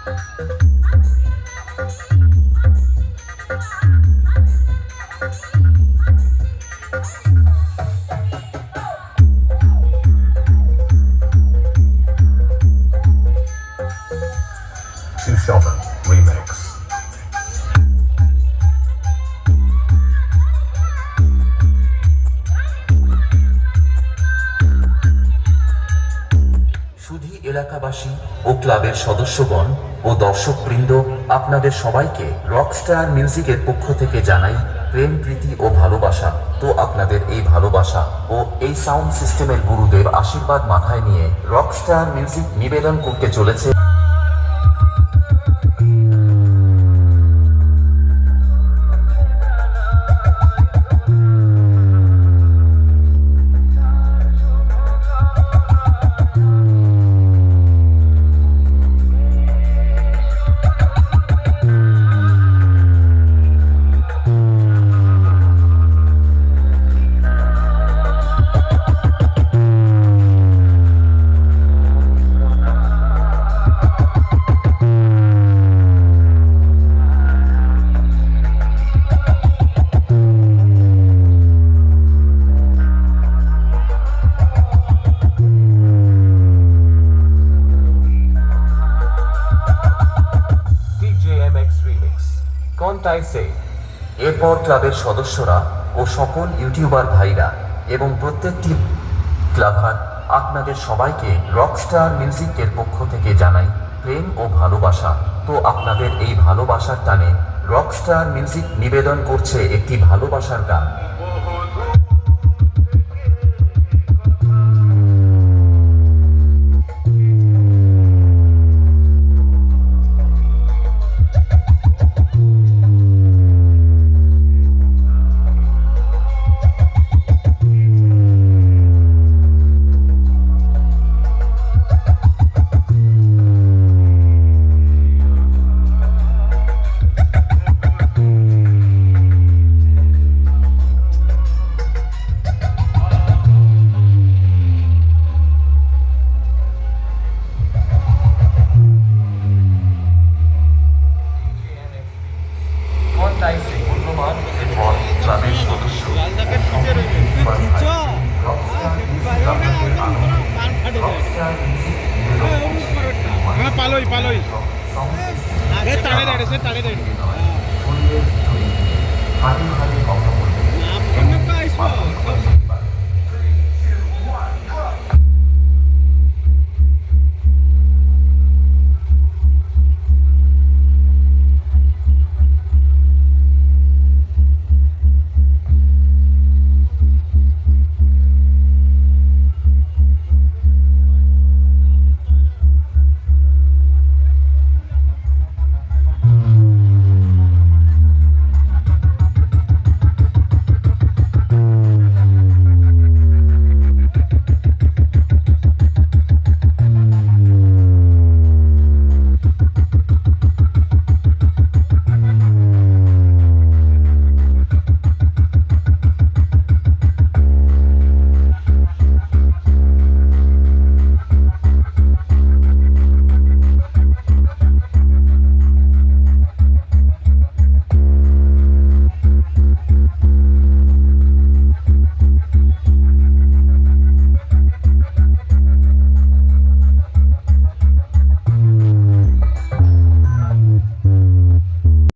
Sheldon Remix. সুধী এলাকাবাসী ও ক্লাবের সদস্যগণ ও দর্শকবৃন্দ, আপনাদের সবাইকে রকস্টার মিউজিকের পক্ষ থেকে জানাই প্রেম, প্রীতি ও ভালোবাসা। তো আপনাদের এই ভালোবাসা ও এই সাউন্ড সিস্টেমের গুরুদেব আশীর্বাদ মাথায় নিয়ে রকস্টার মিউজিক নিবেদন করতে চলেছে এরপর ক্লাবের সদস্যরা ও সকল ইউটিউবার ভাইরা এবং প্রত্যেকটি ক্লাবার আপনাদের সবাইকে রকস্টার মিউজিকের পক্ষ থেকে জানাই প্রেম ও ভালোবাসা। তো আপনাদের এই ভালোবাসার টানে রকস্টার মিউজিক নিবেদন করছে একটি ভালোবাসার গান। পালই পালই তাড়ে দেড়ে সে তাড়ে দেড়ে হাতে হাতে কথা বলতে